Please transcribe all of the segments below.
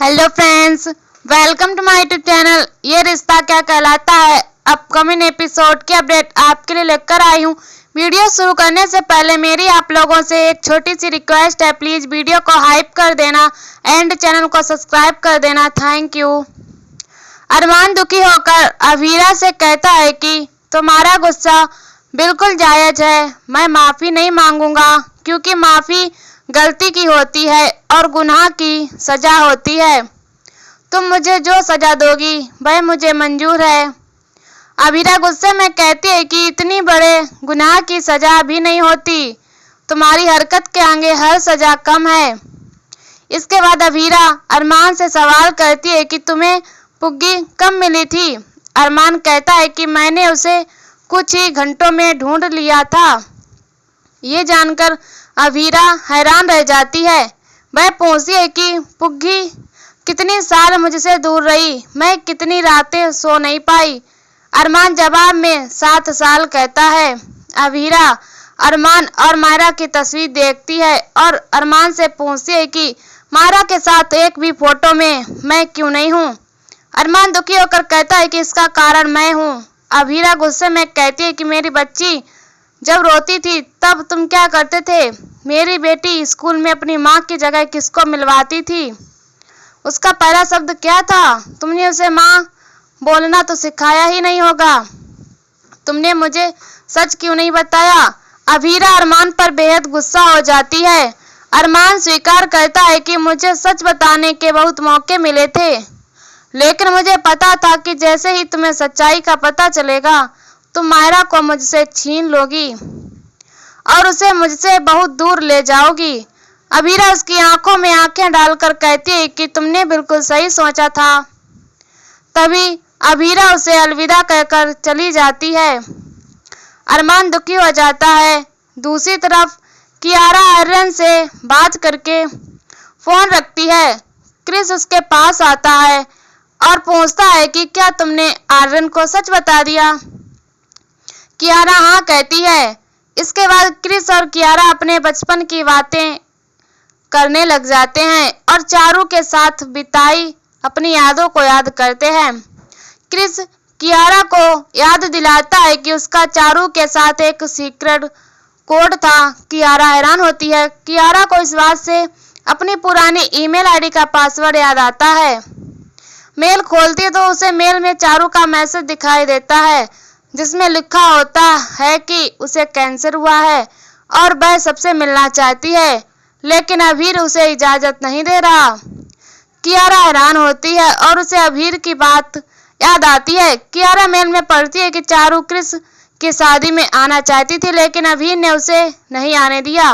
Hello friends, welcome to my YouTube channel. ये रिश्ता क्या कहलाता है अपकमिंग एपिसोड की अपडेट आपके लिए लेकर आई हूँ। वीडियो शुरू करने से पहले मेरी आप लोगों से एक छोटी सी रिक्वेस्ट है, प्लीज वीडियो को हाइप कर देना एंड चैनल को सब्सक्राइब कर देना। Thank you. अरमान दुखी होकर अवीरा से कहता है कि तुम्हारा गुस्सा बिल्कुल जायज है, मैं माफी नहीं मांगूंगा क्योंकि माफी गलती की होती है और गुनाह की सजा होती है। तुम मुझे जो सजा दोगी वह मुझे मंजूर है। अवीरा गुस्से में कहती है कि इतनी बड़े गुनाह की सजा भी नहीं होती, तुम्हारी हरकत के आगे हर सजा कम है। इसके बाद अवीरा अरमान से सवाल करती है कि तुम्हें पुग्गी कब मिली थी। अरमान कहता है कि मैंने उसे कुछ ही घंटों में ढूंढ लिया था। ये जानकर अवीरा हैरान रह जाती है। वह पूछती है कि पुग्गी कितनी साल मुझसे दूर रही, मैं कितनी रातें सो नहीं पाई। अरमान जवाब में 7 साल कहता है। अवीरा अरमान और मायरा की तस्वीर देखती है और अरमान से पूछती है कि मायरा के साथ एक भी फोटो में मैं क्यों नहीं हूँ। अरमान दुखी होकर कहता है कि इसका कारण मैं हूँ। अवीरा गुस्से में कहती है कि मेरी बच्ची जब रोती थी तब तुम क्या करते थे। मेरी बेटी स्कूल में अपनी माँ की जगह किसको मिलवाती थी, उसका पहला शब्द क्या था। तुमने उसे माँ बोलना तो सिखाया ही नहीं होगा। तुमने मुझे सच क्यों नहीं बताया। अवीरा अरमान पर बेहद गुस्सा हो जाती है। अरमान स्वीकार करता है कि मुझे सच बताने के बहुत मौके मिले थे, लेकिन मुझे पता था कि जैसे ही तुम्हें सच्चाई का पता चलेगा तुम मायरा को मुझसे छीन लोगी और उसे मुझसे बहुत दूर ले जाओगी। अवीरा उसकी आंखों में आंखें डालकर कहती है कि तुमने बिल्कुल सही सोचा था। तभी अवीरा उसे अलविदा कहकर चली जाती है। अरमान दुखी हो जाता है। दूसरी तरफ कियारा आर्यन से बात करके फोन रखती है। क्रिस उसके पास आता है और पूछता है कि क्या तुमने आर्यन को सच बता दिया। कियारा हाँ कहती है। इसके बाद क्रिस और कियारा अपने बचपन की बातें करने लग जाते हैं और चारू के साथ बिताई अपनी यादों को याद करते हैं। क्रिस कियारा को याद दिलाता है कि उसका चारू के साथ एक सीक्रेट कोड था। कियारा हैरान होती है। कियारा को इस बात से अपनी पुरानी ईमेल आईडी का पासवर्ड याद आता है। मेल खोलती है तो उसे मेल में चारू का मैसेज दिखाई देता है जिसमें लिखा होता है कि उसे कैंसर हुआ है और वह सबसे मिलना चाहती है, लेकिन अभीर उसे इजाजत नहीं दे रहा। कियारा हैरान होती है और उसे अभीर की बात याद आती है। कियारा मेल में पढ़ती है कि चारू क्रिस की शादी में आना चाहती थी, लेकिन अभीर ने उसे नहीं आने दिया।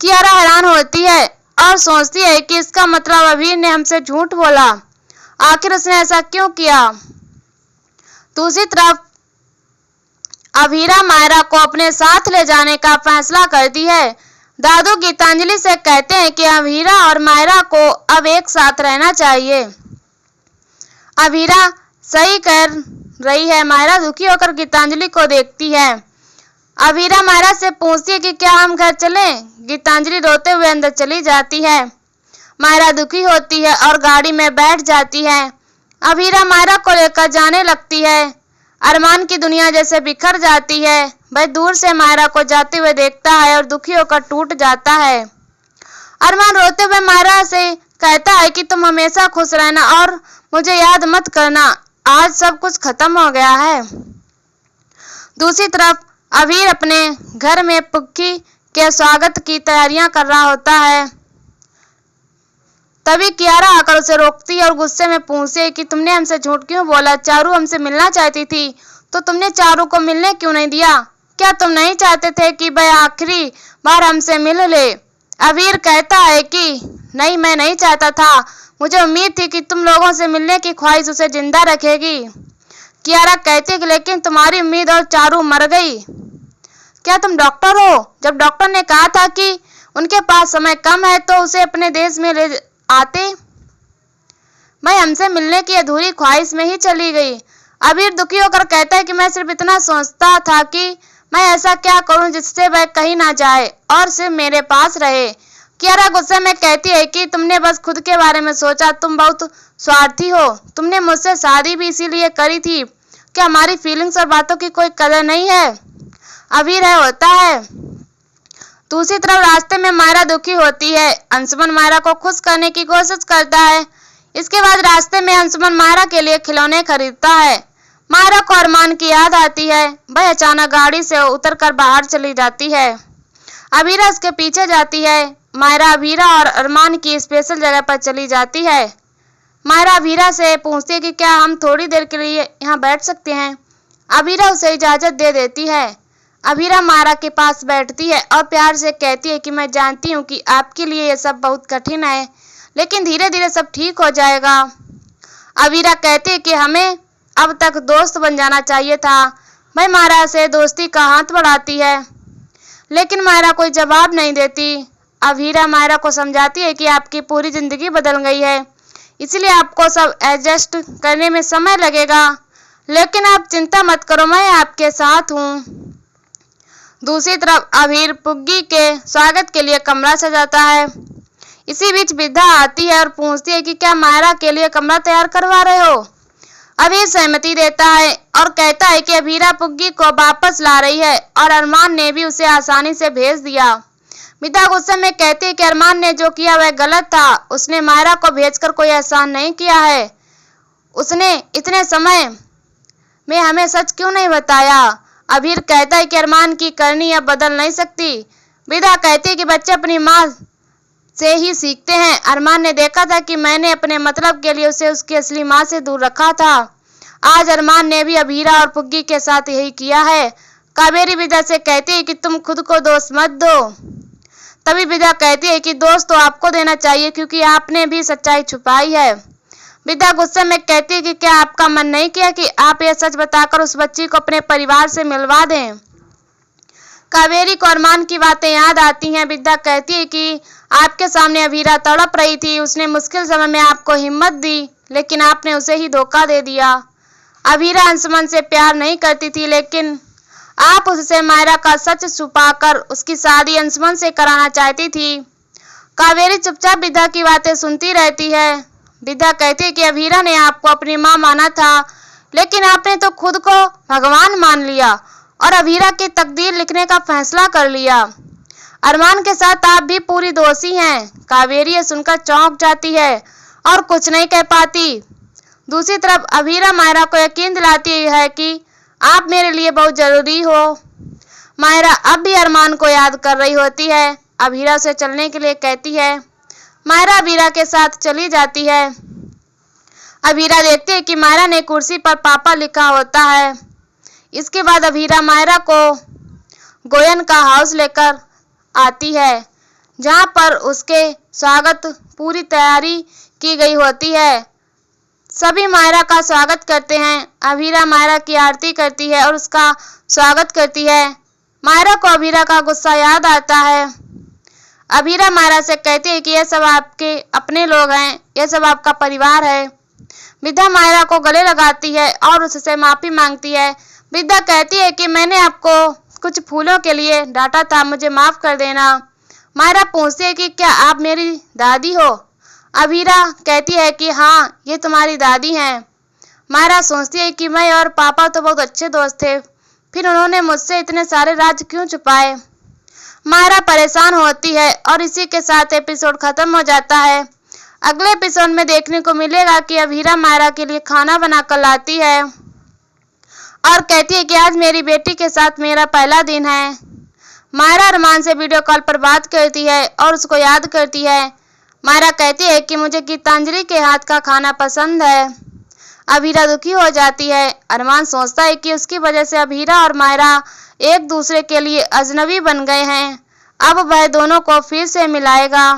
कियारा हैरान होती है और सोचती है कि इसका मतलब अभीर ने हमसे झूठ बोला। आखिर उसने ऐसा क्यों किया। दूसरी तरफ अवीरा मायरा को अपने साथ ले जाने का फैसला करती है। दादू गीतांजलि से कहते हैं कि अवीरा और मायरा को अब एक साथ रहना चाहिए। अवीरा सही कर रही है। मायरा दुखी होकर गीतांजलि को देखती है। अवीरा मायरा से पूछती है कि क्या हम घर चलें। गीतांजलि रोते हुए अंदर चली जाती है। मायरा दुखी होती है और गाड़ी में बैठ जाती है। अवीरा मायरा को लेकर जाने लगती है। अरमान की दुनिया जैसे बिखर जाती है। वह दूर से मायरा को जाते हुए देखता है और दुखी होकर टूट जाता है। अरमान रोते हुए मायरा से कहता है कि तुम हमेशा खुश रहना और मुझे याद मत करना, आज सब कुछ खत्म हो गया है। दूसरी तरफ अवीर अपने घर में पुग्गी के स्वागत की तैयारियां कर रहा होता है। तभी कियारा आकर उसे रोकती है और गुस्से में पूछती है कि तुमने हमसे झूठ क्यों बोला। चारू हमसे मिलना चाहती थी तो तुमने चारू को मिलने क्यों नहीं दिया। क्या तुम नहीं चाहते थे कि वह आखिरी बार हमसे मिल ले। अवीर कहता है कि नहीं, मैं नहीं चाहता था, मुझे उम्मीद थी कि तुम लोगों से मिलने की ख्वाहिश उसे जिंदा रखेगी। कियारा कहती है कि लेकिन तुम्हारी उम्मीद और चारू मर गई। क्या तुम डॉक्टर हो। जब डॉक्टर ने कहा था कि उनके पास समय कम है तो उसे अपने देश में ले आते, मैं हमसे मिलने की अधूरी ख्वाहिश में ही चली गई। अबीर दुखी होकर कहता है कि मैं सिर्फ इतना सोचता था कि मैं ऐसा क्या करूं जिससे वह कहीं ना जाए और सिर्फ मेरे पास रहे। कियारा गुस्से में कहती है कि तुमने बस खुद के बारे में सोचा, तुम बहुत स्वार्थी हो। तुमने मुझसे शादी भी इसीलिए करी थी कि हमारी फीलिंग्स और बातों की कोई कदर नहीं है। अभी रह होता है। दूसरी तरफ रास्ते में मायरा दुखी होती है। अंशुमन मायरा को खुश करने की कोशिश करता है। इसके बाद रास्ते में अंशुमन मायरा के लिए खिलौने खरीदता है। मायरा को अरमान की याद आती है। वह अचानक गाड़ी से उतरकर बाहर चली जाती है। अभीरा उसके पीछे जाती है। मायरा अभीरा और अरमान की स्पेशल जगह पर चली जाती है। मायरा अभीरा से पूछती है कि क्या हम थोड़ी देर के लिए यहाँ बैठ सकते हैं। अभीरा उसे इजाजत दे देती है। अभीरा मायरा के पास बैठती है और प्यार से कहती है कि मैं जानती हूँ कि आपके लिए यह सब बहुत कठिन है, लेकिन धीरे धीरे सब ठीक हो जाएगा। अभीरा कहती है कि हमें अब तक दोस्त बन जाना चाहिए था। वह मायरा से दोस्ती का हाथ बढ़ाती है, लेकिन मायरा कोई जवाब नहीं देती। अभीरा मायरा को समझाती है कि आपकी पूरी जिंदगी बदल गई है, इसलिए आपको सब एडजस्ट करने में समय लगेगा, लेकिन आप चिंता मत करो, मैं आपके साथ हूँ। दूसरी तरफ अभीर पुग्गी के स्वागत के लिए कमरा सजाता है। इसी बीच विद्या आती है और पूछती है कि क्या मायरा के लिए कमरा तैयार करवा रहे हो। अभीर सहमति देता है और कहता है कि अभीरा पुग्गी को वापस ला रही है और अरमान ने भी उसे आसानी से भेज दिया। विद्या गुस्से में कहती है कि अरमान ने जो किया वह गलत था। उसने मायरा को भेजकर कोई एहसान नहीं किया है। उसने इतने समय में हमें सच क्यों नहीं बताया। अभीर कहता है कि अरमान की करनी अब बदल नहीं सकती। विद्या कहती है कि बच्चे अपनी माँ से ही सीखते हैं। अरमान ने देखा था कि मैंने अपने मतलब के लिए उसे उसकी असली माँ से दूर रखा था। आज अरमान ने भी अभीरा और पुग्गी के साथ यही किया है। कावेरी विद्या से कहती है कि तुम खुद को दोष मत दो। तभी विद्या कहती है कि दोष तो आपको देना चाहिए क्योंकि आपने भी सच्चाई छुपाई है। विद्या गुस्से में कहती है कि क्या आपका मन नहीं किया कि आप यह सच बताकर उस बच्ची को अपने परिवार से मिलवा दें। कावेरी को अरमान की बातें याद आती हैं। विद्या कहती है कि आपके सामने अभीरा तड़प रही थी। उसने मुश्किल समय में आपको हिम्मत दी, लेकिन आपने उसे ही धोखा दे दिया। अभीरा अंशुमन से प्यार नहीं करती थी, लेकिन आप उससे मायरा का सच छुपाकर उसकी शादी अंशुमन से कराना चाहती थी। कावेरी चुपचाप विद्या की बातें सुनती रहती है। विद्या कहती है कि अभीरा ने आपको अपनी माँ माना था, लेकिन आपने तो खुद को भगवान मान लिया और अभीरा की तकदीर लिखने का फैसला कर लिया। अरमान के साथ आप भी पूरी दोषी हैं। कावेरी ये सुनकर चौंक जाती है और कुछ नहीं कह पाती। दूसरी तरफ अभीरा मायरा को यकीन दिलाती है कि आप मेरे लिए बहुत जरूरी हो। मायरा अब भी अरमान को याद कर रही होती है। अभीरा से चलने के लिए कहती है। मायरा अभीरा के साथ चली जाती है। अभीरा देखती है कि मायरा ने कुर्सी पर पापा लिखा होता है। इसके बाद अभीरा मायरा को गोयन का हाउस लेकर आती है, जहां पर उसके स्वागत पूरी तैयारी की गई होती है। सभी मायरा का स्वागत करते हैं। अभीरा मायरा की आरती करती है और उसका स्वागत करती है। मायरा को अभीरा का गुस्सा याद आता है। अभीरा मायरा से कहती है कि यह सब आपके अपने लोग हैं, यह सब आपका परिवार है। विद्या मायरा को गले लगाती है और उससे माफी मांगती है। विद्या कहती है कि मैंने आपको कुछ फूलों के लिए डांटा था, मुझे माफ कर देना। मायरा पूछती है कि क्या आप मेरी दादी हो। अभीरा कहती है कि हाँ, ये तुम्हारी दादी हैं। मायरा सोचती है कि मैं और पापा तो बहुत अच्छे दोस्त थे, फिर उन्होंने मुझसे इतने सारे राज क्यों छुपाए। मायरा परेशान होती है और इसी के साथ एपिसोड खत्म हो जाता है। अगले एपिसोड में देखने को मिलेगा कि अभीरा मायरा के लिए खाना बनाकर लाती है और कहती है कि आज मेरी बेटी के साथ मेरा पहला दिन है। मायरा अरमान से वीडियो कॉल पर बात करती है और उसको याद करती है। मायरा कहती है कि मुझे गीतांजलि के हाथ का खाना पसंद है। अभीरा दुखी हो जाती है। अरमान सोचता है कि उसकी वजह से अभीरा और मायरा एक दूसरे के लिए अजनबी बन गए हैं। अब वह दोनों को फिर से मिलाएगा।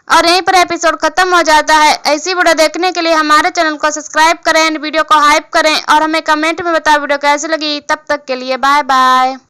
और यहीं पर एपिसोड खत्म हो जाता है। ऐसी वीडियो देखने के लिए हमारे चैनल को सब्सक्राइब करें, वीडियो को हाइप करें और हमें कमेंट में बताएं वीडियो कैसी लगी। तब तक के लिए बाय बाय।